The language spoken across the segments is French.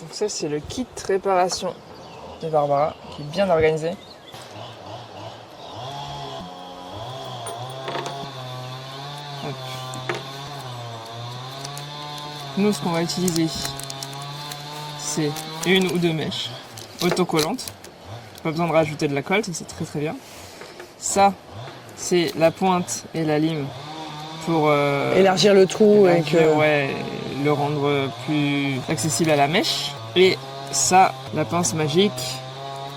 Donc ça c'est le kit réparation de Barbara qui est bien organisé. Hop. Nous ce qu'on va utiliser c'est une ou deux mèches autocollantes. Pas besoin de rajouter de la colle, ça c'est très très bien. Ça c'est la pointe et la lime pour élargir le trou et que... ouais, le rendre plus accessible à la mèche. Et ça, la pince magique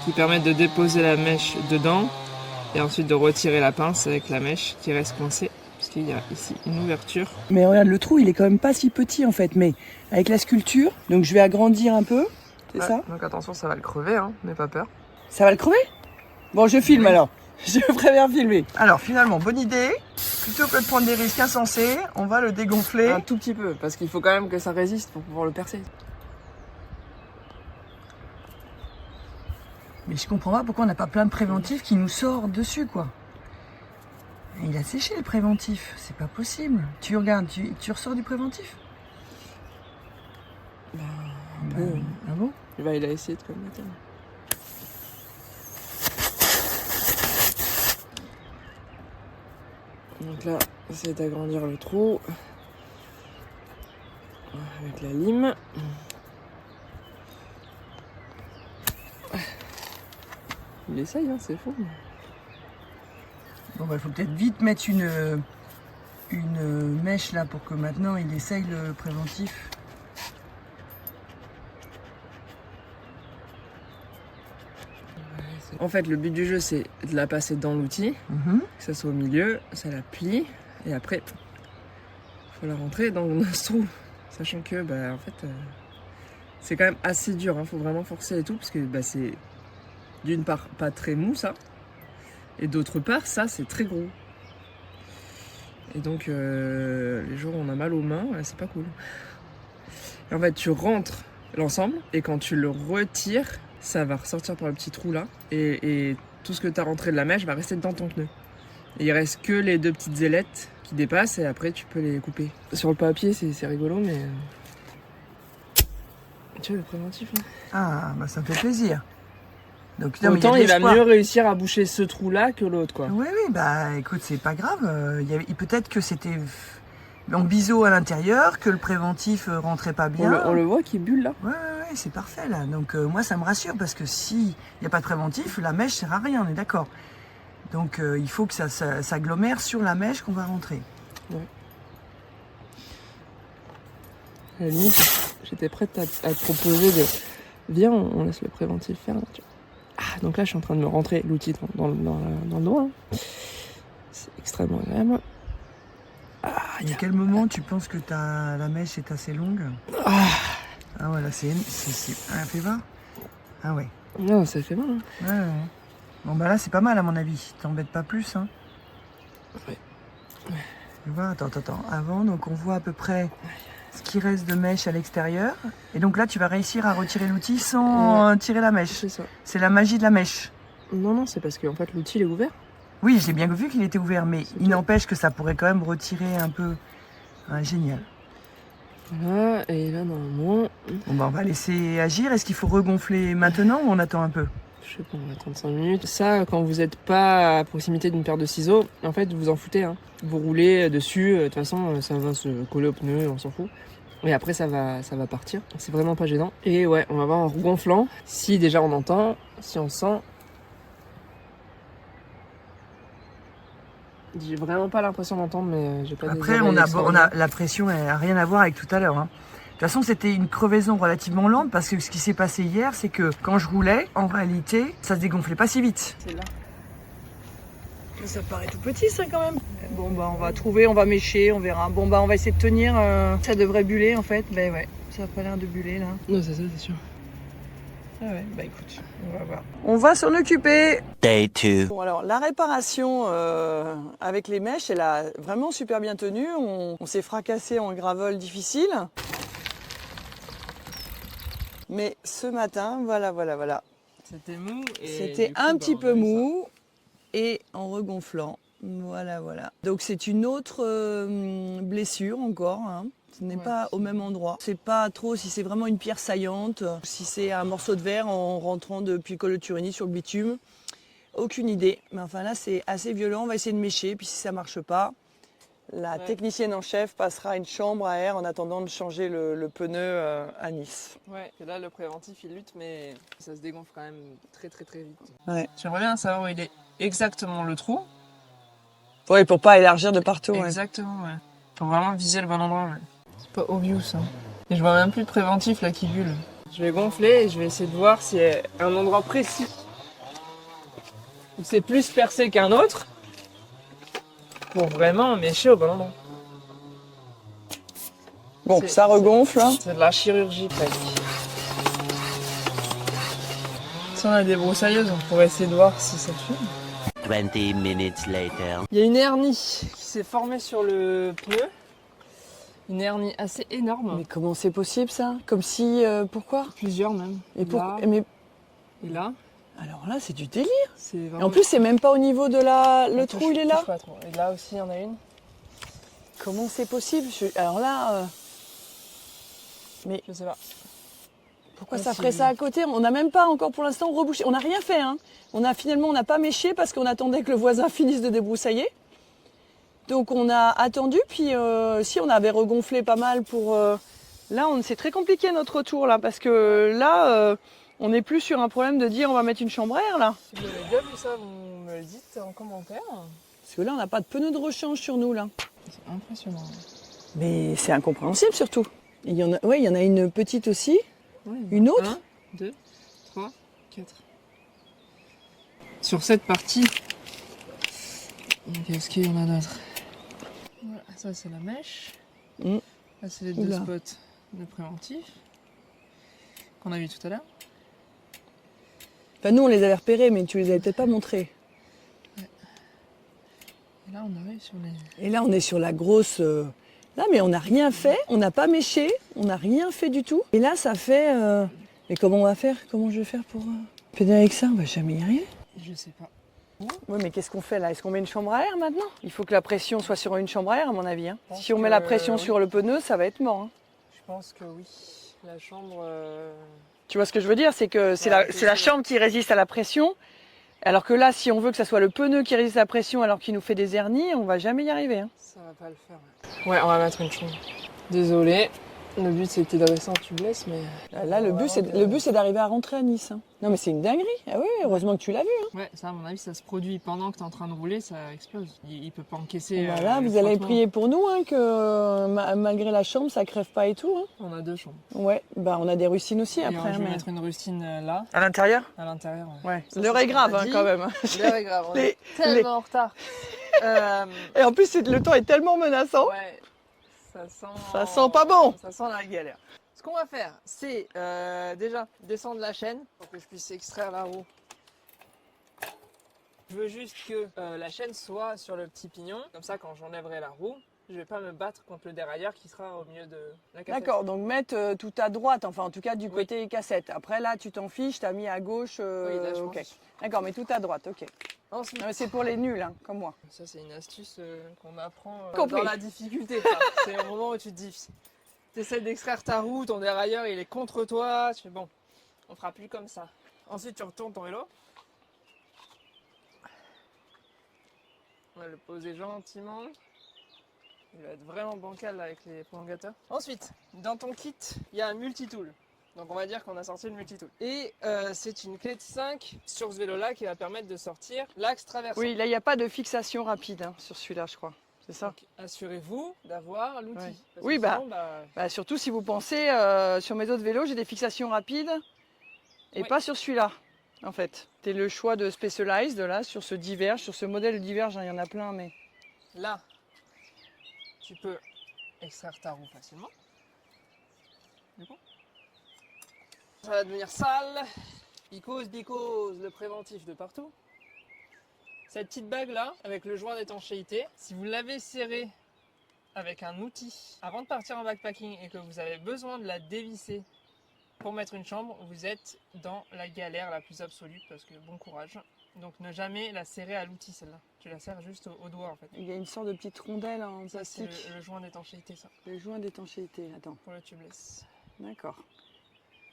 qui permet de déposer la mèche dedans et ensuite de retirer la pince avec la mèche qui reste coincée parce qu'il y a ici une ouverture. Mais regarde, le trou il est quand même pas si petit en fait, mais avec la sculpture, donc je vais agrandir un peu, c'est ça? Donc attention, ça va le crever, hein, n'aie pas peur. Ça va le crever? Bon, je filme alors. Je préfère filmer. Alors finalement, bonne idée. Plutôt que de prendre des risques insensés, on va le dégonfler. Un tout petit peu, parce qu'il faut quand même que ça résiste pour pouvoir le percer. Mais je comprends pas pourquoi on n'a pas plein de préventifs qui nous sortent dessus, quoi. Il a séché le préventif, c'est pas possible. Tu regardes, tu ressors du préventif? Un peu. Ah bon? Il a essayé de le mettre. Donc là, c'est d'agrandir le trou avec la lime. Il essaye, hein, c'est fou. Bon, bah, il faut peut-être vite mettre une mèche là pour que maintenant il essaye le préventif. En fait, le but du jeu, c'est de la passer dans l'outil, que ça soit au milieu, ça la plie, et après, il faut la rentrer dans ce trou. Sachant que, bah, en fait, c'est quand même assez dur, hein, faut vraiment forcer et tout, parce que bah, c'est d'une part pas très mou, ça, et d'autre part, ça, c'est très gros. Et donc, les jours où on a mal aux mains, c'est pas cool. Et en fait, tu rentres l'ensemble, et quand tu le retires, ça va ressortir par le petit trou là, et tout ce que tu as rentré de la mèche va rester dans ton pneu. Et il reste que les deux petites ailettes qui dépassent, et après tu peux les couper. Sur le papier, c'est rigolo, mais... Tu vois, le préventif, hein. Ah, bah ça me fait plaisir. Donc, non, autant mais il va mieux réussir à boucher ce trou là que l'autre, quoi. Oui, oui, bah écoute, c'est pas grave. Peut-être que c'était en biseau à l'intérieur, que le préventif rentrait pas bien. On le voit qui bulle là. Ouais, c'est parfait là. Donc moi ça me rassure parce que s'il n'y a pas de préventif, la mèche sert à rien, on est d'accord. Donc il faut que ça s'agglomère sur la mèche qu'on va rentrer. Ouais. À la limite, j'étais prête à te proposer de... Viens, on laisse le préventif faire. Là, tu vois. Ah, donc là, je suis en train de me rentrer l'outil dans le doigt. Hein. C'est extrêmement agréable. Ah, à quel moment tu penses que la mèche est assez longue? Ah ouais, là c'est... Ah, fais voir. Ah ouais. Non, ça fait mal. Hein. Ouais. Bon bah là c'est pas mal à mon avis. T'embêtes pas plus, hein. Ouais. Tu vois, attends. Avant, donc on voit à peu près ce qui reste de mèche à l'extérieur. Et donc là, tu vas réussir à retirer l'outil sans tirer la mèche. C'est ça. C'est la magie de la mèche. Non, c'est parce qu'en fait, l'outil il est ouvert. Oui, j'ai bien vu qu'il était ouvert, mais il n'empêche que ça pourrait quand même retirer un peu. Ah, génial. Voilà, et là, normalement... Bon bah on va laisser agir. Est-ce qu'il faut regonfler maintenant ou on attend un peu? Je sais pas, on va attendre 5 minutes. Ça, quand vous n'êtes pas à proximité d'une paire de ciseaux, en fait, vous en foutez. Hein. Vous roulez dessus, de toute façon, ça va se coller au pneu, on s'en fout. Et après, ça va partir. C'est vraiment pas gênant. Et ouais, on va voir en regonflant. Si déjà on entend, si on sent... J'ai vraiment pas l'impression d'entendre, mais j'ai pas... Après, on a la pression, elle n'a rien à voir avec tout à l'heure. Hein. De toute façon, c'était une crevaison relativement lente parce que ce qui s'est passé hier, c'est que quand je roulais, en réalité, ça se dégonflait pas si vite. C'est là. Ça paraît tout petit, ça, quand même. Bon, bah, on va trouver, on va mécher, on verra. Bon, bah, on va essayer de tenir. Ça devrait buller, en fait. Ben ouais, ça n'a pas l'air de buller, là. Non, c'est ça, c'est sûr. Ah ouais, bah écoute, on va voir. On va s'en occuper. Day 2. Bon, alors, la réparation avec les mèches, elle a vraiment super bien tenu. On s'est fracassé en gravel difficile. Mais ce matin, voilà. C'était mou. C'était un petit peu mou et en regonflant. Voilà. Donc c'est une autre blessure encore. Hein. Ce n'est Ouais. pas au même endroit. C'est pas trop si c'est vraiment une pierre saillante, si c'est un morceau de verre en rentrant depuis le col de Turini sur le bitume. Aucune idée. Mais enfin là, c'est assez violent. On va essayer de mécher. Puis si ça marche pas, la technicienne en chef passera une chambre à air en attendant de changer le pneu à Nice. Ouais, et là le préventif il lutte, mais ça se dégonfle quand même très vite. Ouais. J'aimerais bien savoir où il est exactement le trou. Ouais, pour pas élargir de partout. Ouais. Exactement, ouais. Faut vraiment viser le bon endroit, ouais. C'est pas obvious, ça. Et je vois même plus de préventif là qui bulle. Je vais gonfler et je vais essayer de voir s'il y a un endroit précis où c'est plus percé qu'un autre pour vraiment mécher au bon endroit. Bon, C'est- ça regonfle. Hein. C'est de la chirurgie presque. Si on a des broussailleuses, on pourrait essayer de voir si ça fume. 20 minutes later. Il y a une hernie qui s'est formée sur le pneu. Une hernie assez énorme. Mais comment c'est possible ça? Comme si... pourquoi? Plusieurs même. Et Là, mais et là. alors là, c'est du délire. C'est Et vraiment... en plus, c'est même pas au niveau de la... Le Attends, trou, il est là. touche pas trop. Et là aussi, il y en a une. Comment c'est possible? Alors là... Je sais pas. Pourquoi Ah, ça si. ferait ça à côté? On n'a même pas encore pour l'instant rebouché. On n'a rien fait. Hein. On n'a pas méché parce qu'on attendait que le voisin finisse de débroussailler. Donc on a attendu. Puis si on avait regonflé pas mal pour... Là, c'est très compliqué notre retour là parce que là, on n'est plus sur un problème de dire on va mettre une chambre à air là. Si vous avez déjà vu ça, vous me le dites en commentaire. Parce que là, on n'a pas de pneus de rechange sur nous là. C'est impressionnant. Mais c'est incompréhensible surtout. Il y en a, ouais, il y en a une petite aussi. Ouais. Une autre? 1, 2, 3, 4. Sur cette partie, qu'est-ce qu'il y en a d'autre? Voilà, ça c'est la mèche. Mm. Là c'est les deux Oula. spots de préventif qu'on a vu tout à l'heure. Enfin, nous, on les avait repérés, mais tu les avais peut-être pas montrés. Et là on arrive sur les... Et là, on est sur la grosse... Là, mais on n'a rien fait, on n'a pas méché, on n'a rien fait du tout. Et là, ça fait... Mais comment on va faire? Comment je vais faire pour pédaler avec ça? On va jamais y arriver. Je sais pas. Oui, mais qu'est-ce qu'on fait là? Est-ce qu'on met une chambre à air maintenant? Il faut que la pression soit sur une chambre à air, à mon avis. Hein. Je pense Si on met que la pression oui. sur le pneu, ça va être mort. Hein. Je pense que oui. La chambre... Tu vois ce que je veux dire? C'est que c'est Ouais, c'est la chambre qui résiste à la pression. Alors que là, si on veut que ça soit le pneu qui résiste à la pression alors qu'il nous fait des hernies, on va jamais y arriver. Hein. Ça va pas le faire. Ouais, on va mettre une chambre. Désolé. Le but c'était de rester en tubeless, mais... Là, le but, c'est d'arriver à rentrer à Nice. Hein. Non, mais c'est une dinguerie. Ah oui, heureusement que tu l'as vu. Hein. Ouais, ça à mon avis, ça se produit pendant que t'es en train de rouler, ça explose. Il peut pas encaisser... Voilà, le vous allez frottement. prier pour nous, hein, que malgré la chambre, ça crève pas et tout. Hein. On a deux chambres. Ouais, bah on a des rustines aussi Et après. je vais mais... mettre une rustine là, À l'intérieur? à l'intérieur. Ouais. Ça, L'heure c'est est ce grave qu'on a hein, dit. quand même. L'heure est grave, on Les- est tellement en retard. Et en plus, le temps est tellement menaçant. Ouais, Ça sent pas bon. Ça sent la galère. Ce qu'on va faire, c'est déjà descendre la chaîne pour que je puisse extraire la roue. Je veux juste que la chaîne soit sur le petit pignon. Comme ça, quand j'enlèverai la roue, je vais pas me battre contre le dérailleur qui sera au milieu de la cassette. D'accord, donc mettre tout à droite, enfin en tout cas du Oui. côté cassette. Après là, tu t'en fiches, t'as mis à gauche. Oui, là, je ok. pense. D'accord, mais tout à droite, ok. Ensuite, Non, mais c'est pour les nuls, hein, comme moi. ça c'est une astuce qu'on apprend Compris. dans la difficulté. ça. C'est au moment où tu te dis, tu essaies d'extraire ta roue, ton dérailleur il est contre toi, tu fais bon, on fera plus comme ça. Ensuite tu retournes ton vélo. On va le poser gentiment. Il va être vraiment bancal là, avec les prolongateurs. Ensuite, dans ton kit, il y a un multitool. Donc on va dire qu'on a sorti le multitool. Et c'est une clé de 5 sur ce vélo-là qui va permettre de sortir l'axe traversant. Oui, là, il n'y a pas de fixation rapide hein, sur celui-là, je crois. C'est ça? Donc assurez-vous d'avoir l'outil. Ouais. Parce Oui, que bah, sinon, Bah, surtout si vous pensez, sur mes autres vélos, j'ai des fixations rapides et Oui. pas sur celui-là, en fait. C'est le choix de Specialized, là, sur ce Diverge, sur ce modèle Diverge, hein, il y en a plein, mais... là, tu peux extraire ta roue facilement. Du coup, ça va devenir sale. Bicose, le préventif de partout. Cette petite bague là, avec le joint d'étanchéité, si vous l'avez serré avec un outil avant de partir en backpacking et que vous avez besoin de la dévisser pour mettre une chambre, vous êtes dans la galère la plus absolue parce que bon courage. Donc ne jamais la serrer à l'outil celle-là. Tu la serres juste au doigt en fait. Il y a une sorte de petite rondelle en Ça c'est plastique. le joint d'étanchéité ça. Le joint d'étanchéité, attends. Pour le tubeless. D'accord.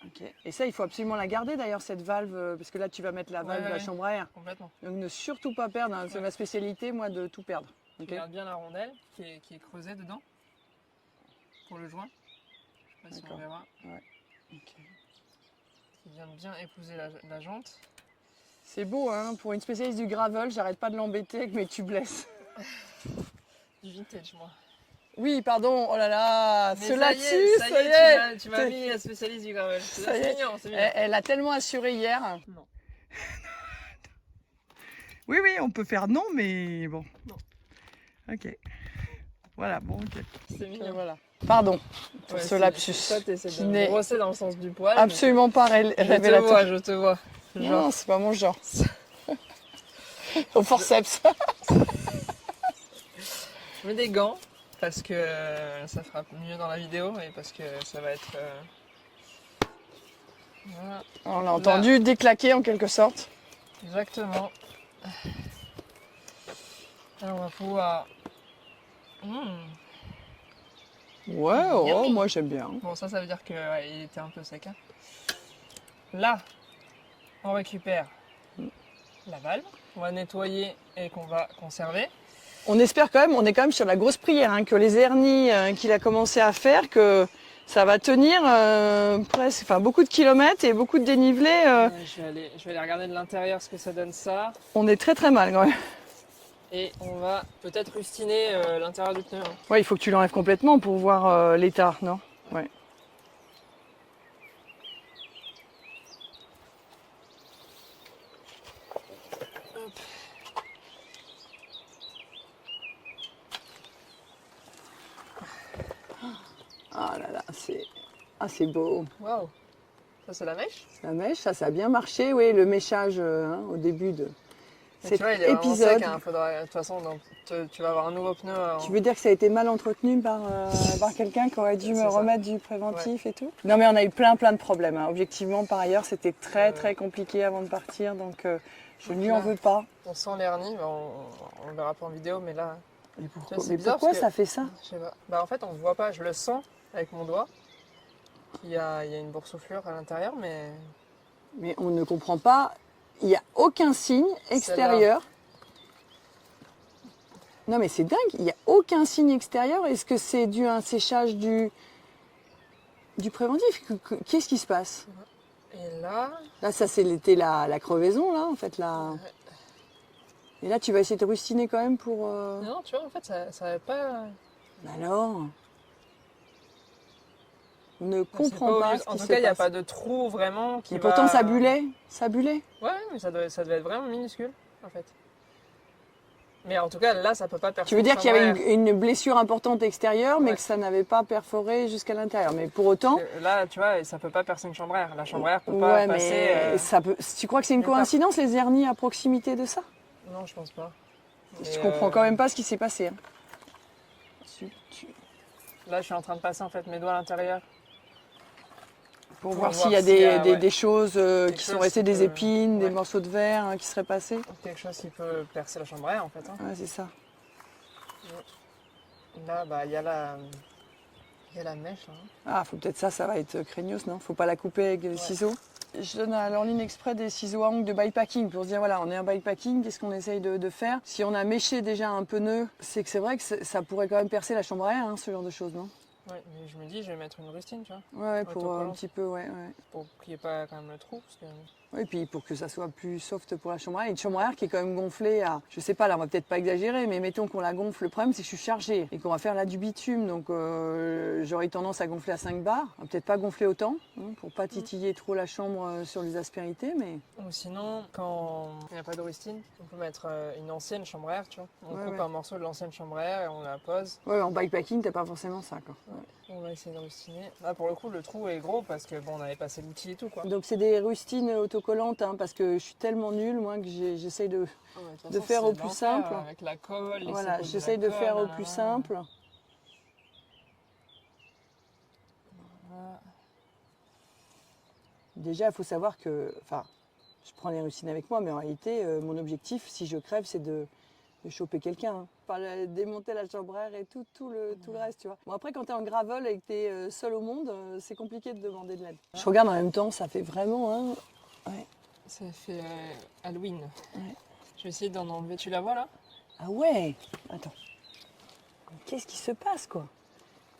Ok. Et ça, il faut absolument la garder d'ailleurs, cette valve, parce que là, tu vas mettre la valve de la chambre à air. Complètement. Donc ne surtout pas perdre, hein. C'est ma spécialité, moi, de tout perdre. Tu Ok. gardes bien la rondelle qui est creusée dedans. Pour le joint. Je sais pas si on verra. Ouais. Ok. Qui vient de bien épouser la jante. C'est beau, hein, pour une spécialiste du gravel, j'arrête pas de l'embêter avec mes tubeless. Du vintage moi. Oui, pardon, oh là là, Mais cela ça y est, tu m'as mis la spécialiste du gravel. C'est mignon, c'est mignon. Elle a tellement assuré hier. Non. Oui, on peut faire non, mais bon. Non. Ok. Voilà, bon, ok. C'est mignon. Voilà. Pardon pour ce lapsus. Toi, t'essaies qui de n'est me brosser dans le sens du poil. absolument pas révélateur. Je te vois. Non, c'est pas mon genre. Au forceps. Je mets des gants parce que ça fera mieux dans la vidéo et parce que ça va être... Voilà. On l'a entendu déclaquer en quelque sorte. Exactement. Alors on va pouvoir... Ouais, oh, moi j'aime bien. Bon, ça veut dire qu'il était un peu sec. Hein. Là, on récupère la valve, on va nettoyer et qu'on va conserver. On espère quand même, on est quand même sur la grosse prière, hein, que les hernies qu'il a commencé à faire, que ça va tenir presque, enfin beaucoup de kilomètres et beaucoup de dénivelé. Je vais aller regarder de l'intérieur ce que ça donne ça. On est très mal quand même. Et on va peut-être rustiner l'intérieur du pneu. Hein. Ouais, il faut que tu l'enlèves complètement pour voir l'état, non? Ouais. Ah là là, c'est beau. Waouh, ça c'est la mèche. La mèche, ça a bien marché, oui, le méchage au début de cet tu vois, il est épisode. Sec, hein. De toute façon, tu vas avoir un nouveau pneu. Tu veux dire que ça a été mal entretenu par quelqu'un qui aurait dû me remettre du préventif et tout? Non mais on a eu plein de problèmes. Hein. Objectivement, par ailleurs, c'était très compliqué avant de partir, donc je ne lui en veux pas. On sent l'hernie, on le verra pas en vidéo, mais là... Mais pourquoi ça fait ça? Je sais pas. Bah en fait, on ne voit pas, je le sens avec mon doigt. Il y a une boursouflure à l'intérieur, mais... Mais on ne comprend pas, il n'y a aucun signe extérieur. Non mais c'est dingue, il n'y a aucun signe extérieur. Est-ce que c'est dû à un séchage du préventif? Qu'est-ce qui se passe? Et là... Là, ça c'était la crevaison, là, en fait. Là. Et là, tu vas essayer de rustiner quand même pour... Non, tu vois, en fait, ça va pas... Alors, on ne comprend pas ce qui se passe. En tout cas, il n'y a pas de trou vraiment qui Et pourtant, ça bullait. Ouais, mais ça devait être vraiment minuscule, en fait. Mais en tout cas, là, ça peut pas perforer. Tu veux dire qu'il y avait une blessure importante extérieure, mais que ça n'avait pas perforé jusqu'à l'intérieur. Mais pour autant... Là, tu vois, ça peut pas percer une chambre à air. La chambre à air peut pas passer... Mais ça peut... Tu crois que c'est une coïncidence, les hernies à proximité de ça? Non, je pense pas. Je comprends quand même pas ce qui s'est passé. Hein. Là, je suis en train de passer en fait mes doigts à l'intérieur. Pour voir s'il y a des choses qui sont restées, des épines, des morceaux de verre qui seraient passés. Quelque chose qui peut percer la chambre à air en fait. Hein. Ouais, c'est ça. Là, bah, il y a la mèche. Hein. Ah, faut peut-être ça va être craignos, non? Faut pas la couper avec des ciseaux. Je donne à Laureline exprès des ciseaux à ongles de bikepacking pour se dire voilà, on est un bikepacking, qu'est-ce qu'on essaye de faire? Si on a méché déjà un pneu, c'est que c'est vrai que ça pourrait quand même percer la chambre à air, hein, ce genre de choses, non? Ouais, mais je me dis, je vais mettre une rustine, tu vois. Ouais, pour un petit peu, ouais. Pour qu'il n'y ait pas quand même le trou. Parce que... Oui, et puis pour que ça soit plus soft pour la chambre à air. Une chambre à air qui est quand même gonflée à, je sais pas, là on va peut-être pas exagérer, mais mettons qu'on la gonfle. Le problème c'est que je suis chargée et qu'on va faire là du bitume, donc j'aurais tendance à gonfler à 5 bars. On va peut-être pas gonfler autant, hein, pour pas titiller trop la chambre sur les aspérités, mais... Ou sinon, quand il n'y a pas de rustine, on peut mettre une ancienne chambre à air, tu vois. On coupe un morceau de l'ancienne chambre à air et on la pose. Ouais, en bikepacking, t'as pas forcément ça, quoi. Ouais. On va essayer de rustiner. Là, pour le coup, le trou est gros parce que bon, on avait passé l'outil et tout, quoi. Donc c'est des rustines autocollantes, hein, parce que je suis tellement nulle, moi, que j'essaye de faire au plus simple. Avec la colle, voilà, j'essaye de faire au plus simple. Voilà. Déjà, il faut savoir que, enfin, Je prends les rustines avec moi, mais en réalité, mon objectif, si je crève, c'est de choper quelqu'un. Hein. Pas démonter la chambre à air et tout le reste, tu vois. Bon, après, quand t'es en gravel et que t'es seul au monde, c'est compliqué de demander de l'aide. Je regarde en même temps, ça fait vraiment un... Ouais. Ça fait Halloween. Ouais. Je vais essayer d'en enlever. Tu la vois là? Ah ouais. Attends. Qu'est-ce qui se passe, quoi?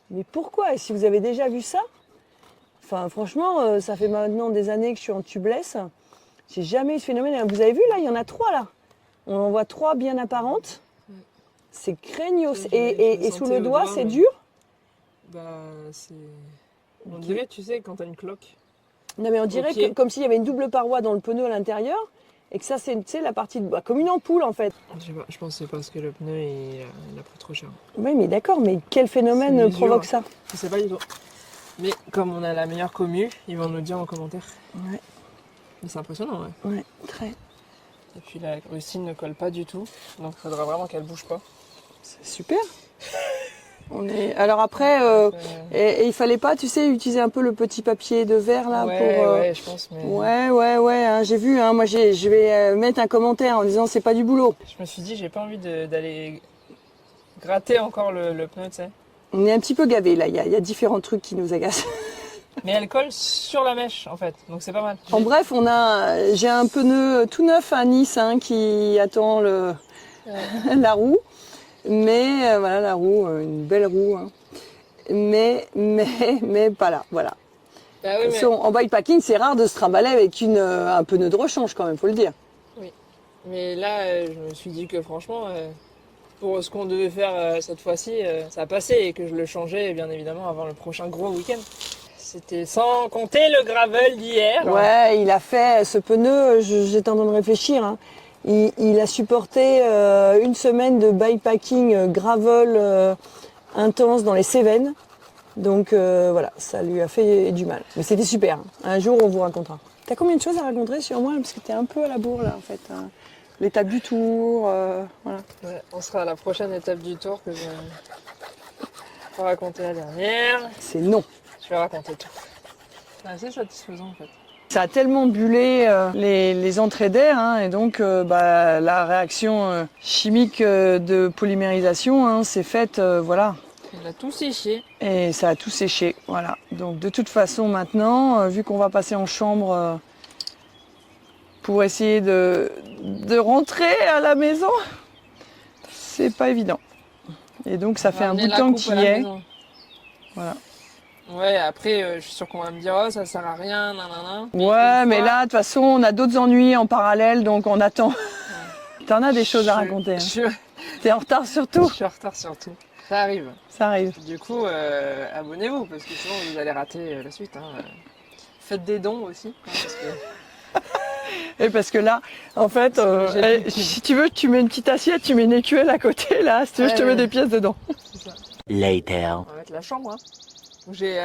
Mais pourquoi? Et si vous avez déjà vu ça? Enfin, franchement, ça fait maintenant des années que je suis en tubeless. J'ai jamais eu ce phénomène. Vous avez vu, là, il y en a 3, là. On en voit 3 bien apparentes. C'est craignos. Et sous le doigt, c'est dur? Bah, c'est... On dirait, tu sais, quand t'as une cloque. Non, mais on dirait que, comme s'il y avait une double paroi dans le pneu à l'intérieur. Et que ça, c'est, tu sais, la partie de... comme une ampoule, en fait. Je sais pas, je pense que c'est parce que le pneu, il a pris trop cher. Oui, mais d'accord, mais quel phénomène provoque ça? Je sais pas du tout. Mais comme on a la meilleure commu, ils vont nous dire en commentaire. Ouais. Mais c'est impressionnant, ouais. Ouais, très. Et puis la rustine ne colle pas du tout, donc il faudra vraiment qu'elle bouge pas. C'est super. Alors après, et il fallait pas, tu sais, utiliser un peu le petit papier de verre là pour. Ouais, je pense. Mais... Ouais. Hein, j'ai vu. Hein, moi, je vais mettre un commentaire en disant c'est pas du boulot. Je me suis dit, j'ai pas envie d'aller gratter encore le pneu, tu sais. On est un petit peu gavé là. Il y a différents trucs qui nous agacent. Mais elle colle sur la mèche en fait, donc c'est pas mal. En bref, j'ai un pneu tout neuf à Nice hein, qui attend la roue. Mais voilà, la roue, une belle roue. Hein. Mais pas là, voilà. Bah oui, mais... En bikepacking, c'est rare de se trimballer avec un pneu de rechange quand même, faut le dire. Oui. Mais là, je me suis dit que franchement, pour ce qu'on devait faire cette fois-ci, ça a passé et que je le changeais bien évidemment avant le prochain gros week-end. C'était sans compter le gravel d'hier. Ouais, il a fait ce pneu, j'étais en train de réfléchir. Hein. Il a supporté une semaine de bikepacking gravel intense dans les Cévennes. Donc voilà, ça lui a fait du mal. Mais c'était super. Hein. Un jour, on vous racontera. T'as combien de choses à raconter sur moi? Parce que t'es un peu à la bourre là en fait. Hein. L'étape du tour, voilà. Ouais, on sera à la prochaine étape du tour que je vais pas raconter la dernière. C'est non. Je vais raconter tout. C'est assez satisfaisant en fait. Ça a tellement bullé les entrées d'air hein, et donc la réaction chimique de polymérisation hein, s'est faite, voilà. On a tout séché. Et ça a tout séché, voilà. Donc de toute façon maintenant, vu qu'on va passer en chambre pour essayer de rentrer à la maison, c'est pas évident. Et donc ça fait un bout de temps que tu y es. Voilà. Ouais, après, je suis sûre qu'on va me dire, oh, ça sert à rien, nanana. Ouais, mais là, de toute façon, on a d'autres ennuis en parallèle, donc on attend. Ouais. T'en as des choses à raconter. Hein. T'es en retard sur tout. Je suis en retard sur tout. Ça arrive. Ça arrive. Du coup, abonnez-vous, parce que sinon, vous allez rater la suite. Hein. Faites des dons aussi. Hein, parce que... Et parce que là, en fait, si tu veux, tu mets une petite assiette, tu mets une écuelle à côté, là. Si tu veux, je te mets des pièces dedans. C'est ça. Later. On va mettre la chambre, hein. J'ai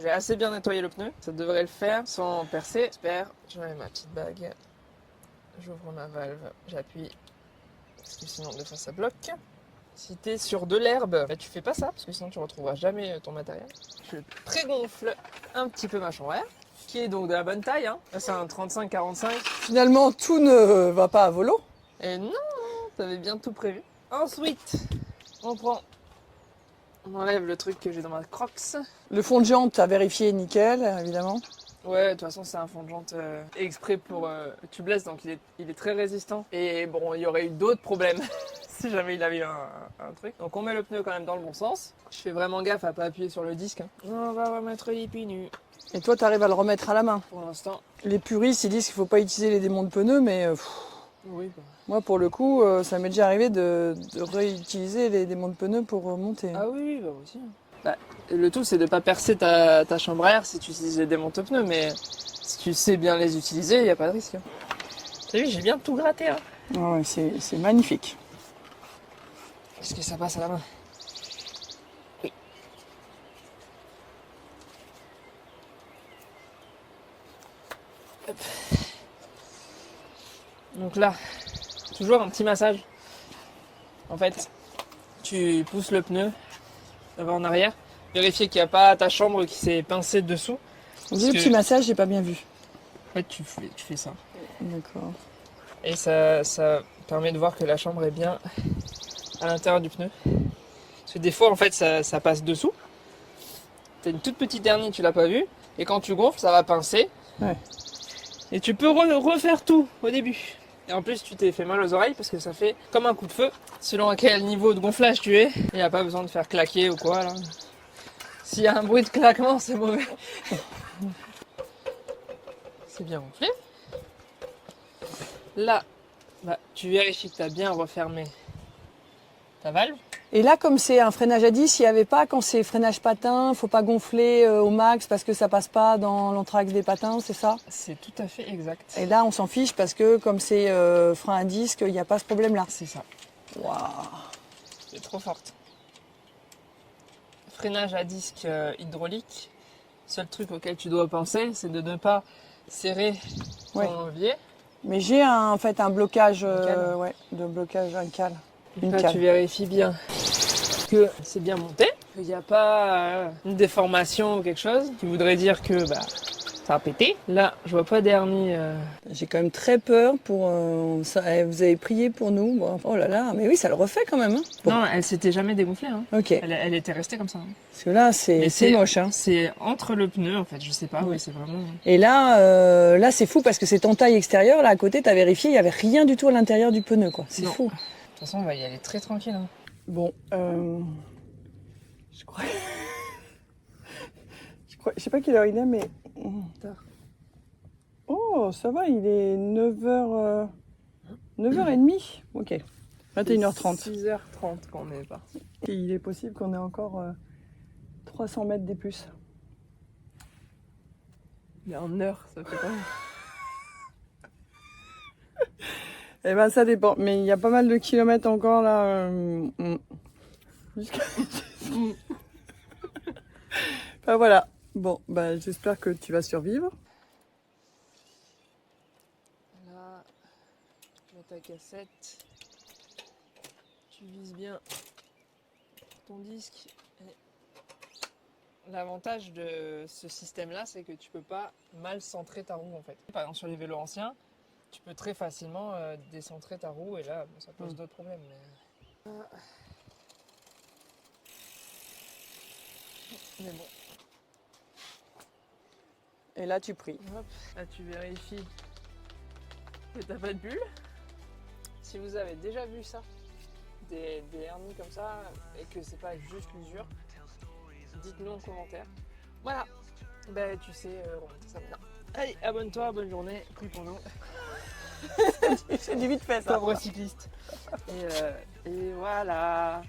assez bien nettoyé le pneu, ça devrait le faire sans percer, j'espère. Je mets ma petite bague, j'ouvre ma valve, j'appuie, parce que sinon des fois ça bloque. Si t'es sur de l'herbe, bah, tu fais pas ça, parce que sinon tu retrouveras jamais ton matériel. Je prégonfle un petit peu ma chambre à air, qui est donc de la bonne taille, hein. Là c'est un 35-45. Finalement, tout ne va pas à volo. Et non, t'avais bien tout prévu. Ensuite, on enlève le truc que j'ai dans ma Crocs. Le fond de jante, t'as vérifié, nickel, évidemment. Ouais, de toute façon, c'est un fond de jante exprès pour tubeless, donc il est très résistant. Et bon, il y aurait eu d'autres problèmes si jamais il avait eu un truc. Donc on met le pneu quand même dans le bon sens. Je fais vraiment gaffe à pas appuyer sur le disque. Hein. On va remettre les pneus nus. Et toi, t'arrives à le remettre à la main. Pour l'instant. Les puristes, ils disent qu'il faut pas utiliser les démonts de pneus, mais... Oui, bah. Moi, pour le coup, ça m'est déjà arrivé de réutiliser les démonts de pneus pour monter. Ah oui, bah aussi. Bah, le tout, c'est de pas percer ta chambre à air si tu utilises les démonte pneus, mais si tu sais bien les utiliser, il n'y a pas de risque. T'as vu, j'ai bien tout gratté. Hein. Ouais, c'est magnifique. Est-ce que ça passe à la main? Oui. Hop. Donc là, toujours un petit massage. En fait, tu pousses le pneu d'avant en arrière, vérifier qu'il n'y a pas ta chambre qui s'est pincée dessous. On dit le petit massage, j'ai pas bien vu. En fait, tu fais ça. D'accord. Et ça permet de voir que la chambre est bien à l'intérieur du pneu. Parce que des fois, en fait, ça passe dessous. T'as une toute petite hernie, tu l'as pas vue. Et quand tu gonfles, ça va pincer. Ouais. Et tu peux refaire tout au début. Et en plus, tu t'es fait mal aux oreilles parce que ça fait comme un coup de feu. Selon à quel niveau de gonflage tu es. Il n'y a pas besoin de faire claquer ou quoi là. S'il y a un bruit de claquement, c'est mauvais. C'est bien gonflé. Là, bah, tu vérifies que tu as bien refermé ta valve. Et là, comme c'est un freinage à 10, il n'y avait pas, quand c'est freinage patin, faut pas gonfler au max parce que ça passe pas dans l'entraxe des patins, c'est ça? C'est tout à fait exact. Et là, on s'en fiche parce que comme c'est frein à disque, il n'y a pas ce problème-là. C'est ça. Waouh. C'est trop forte. Freinage à disque hydraulique. Seul truc auquel tu dois penser, c'est de ne pas serrer ton levier. Mais j'ai en fait un blocage, cale. de blocage, un cale. Là, tu vérifies bien que c'est bien monté, qu'il n'y a pas une déformation ou quelque chose qui voudrait dire que ça a pété. Là, je vois pas d'hernie. J'ai quand même très peur pour ça. Vous avez prié pour nous. Bon, oh là là, mais oui, ça le refait quand même. Hein. Bon. Non, elle s'était jamais dégonflée. Hein. Ok. Elle était restée comme ça. Hein. Parce que là, c'est moche. Hein. C'est entre le pneu, en fait. Je sais pas. Oui, c'est vraiment. Et là, c'est fou parce que c'est en taille extérieure. Là, à côté, tu as vérifié, il y avait rien du tout à l'intérieur du pneu, quoi. C'est fou. De toute façon, on va y aller très tranquille. Hein. Bon, je crois. Je sais pas quelle heure il est, mais. Tard. Oh, ça va, il est 9h. 9h30. Ok. 21h30. 6h30 qu'on est parti. Et il est possible qu'on ait encore 300 mètres des plus. Mais en heure, ça fait pas. Eh ben ça dépend, mais il y a pas mal de kilomètres encore là. Enfin, voilà. Bon, j'espère que tu vas survivre. Là, tu mets ta cassette. Tu vises bien ton disque. L'avantage de ce système-là, c'est que tu peux pas mal centrer ta roue en fait. Par exemple, sur les vélos anciens, tu peux très facilement décentrer ta roue et là, ça pose d'autres problèmes. Mais bon. Et là, tu pries. Hop, là, tu vérifies que t'as pas de bulle. Si vous avez déjà vu ça, des hernies comme ça, et que c'est pas juste l'usure, dites-nous en commentaire. Voilà, tu sais, remonter ça bien. Allez, abonne-toi, bonne journée, prie pour nous. C'est du vite fait ça. Pauvre cycliste. Et voilà.